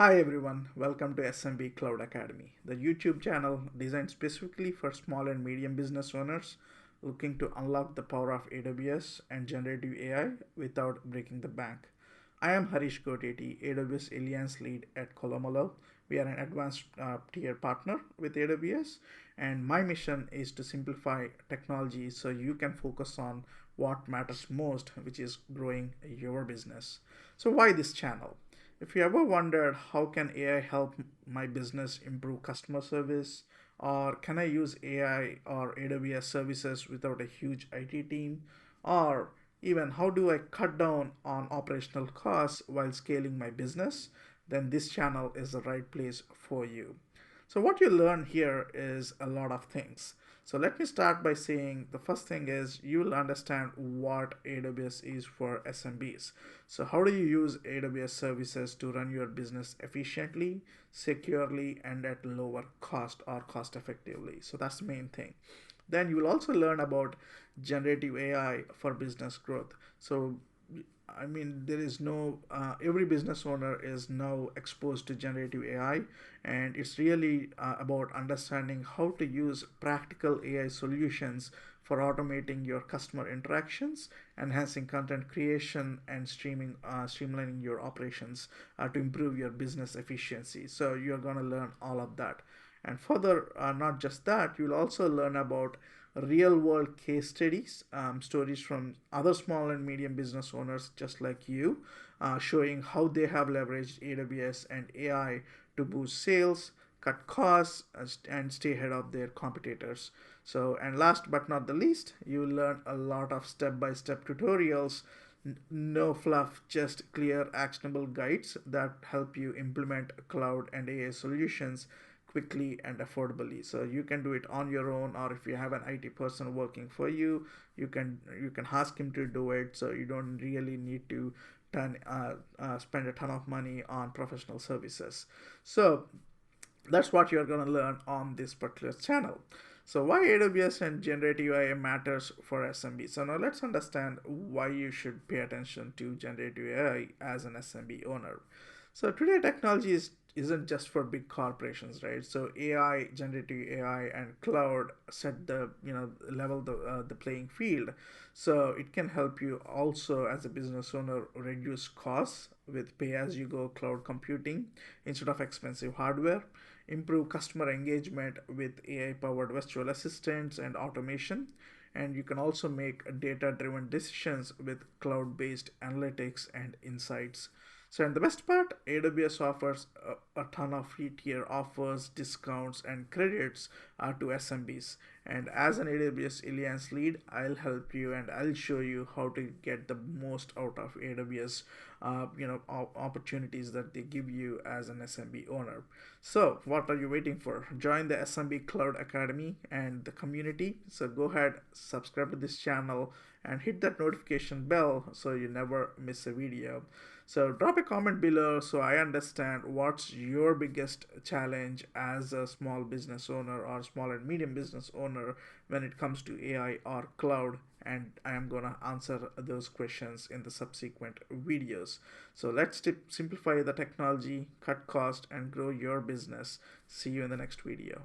Hi everyone, welcome to SMB Cloud Academy, the YouTube channel designed specifically for small and medium business owners looking to unlock the power of AWS and generative AI without breaking the bank. I am Harish Koteti, AWS Alliance Lead at Kolomolo. We are an advanced tier partner with AWS, and my mission is to simplify technology so you can focus on what matters most, which is growing your business. So, why this channel? If you ever wondered how can AI help my business improve customer service, or can I use AI or AWS services without a huge IT team, or even how do I cut down on operational costs while scaling my business, then this channel is the right place for you. So what you learn here is a lot of things. So let me start by saying the first thing is you will understand what AWS is for SMBs. So how do you use AWS services to run your business efficiently, securely, and at lower cost or cost effectively? So that's the main thing. Then you will also learn about generative AI for business growth. So there is no, every business owner is now exposed to generative AI, and it's really about understanding how to use practical AI solutions for automating your customer interactions, enhancing content creation, and streamlining your operations to improve your business efficiency. So you're going to learn all of that. And further, not just that, you'll also learn about real world case studies, stories from other small and medium business owners just like you, showing how they have leveraged AWS and AI to boost sales, cut costs, and stay ahead of their competitors. So, and last but not the least, you learn a lot of step by step tutorials. No fluff, just clear, actionable guides that help you implement cloud and AI solutions quickly and affordably. So you can do it on your own, or if you have an IT person working for you, you can ask him to do it. So you don't really need to spend a ton of money on professional services. So that's what you're going to learn on this particular channel. So why AWS and generative AI matters for SMB. So now let's understand why you should pay attention to generative AI as an SMB owner. So today technology isn't just for big corporations, right? So AI, generative AI, and cloud set the level the playing field. So it can help you also as a business owner reduce costs with pay-as-you-go cloud computing instead of expensive hardware, improve customer engagement with AI-powered virtual assistants and automation, and you can also make data-driven decisions with cloud-based analytics and insights. So, and the best part, AWS offers a ton of free tier offers, discounts, and credits to SMBs. And as an AWS Alliance lead, I'll help you and I'll show you how to get the most out of AWS, opportunities that they give you as an SMB owner. So, what are you waiting for? Join the SMB Cloud Academy and the community. So, go ahead, subscribe to this channel, and hit that notification bell so you never miss a video. So drop a comment below so I understand what's your biggest challenge as a small business owner or small and medium business owner when it comes to AI or cloud, and I am gonna answer those questions in the subsequent videos. So let's simplify the technology, cut cost, and grow your business. See you in the next video.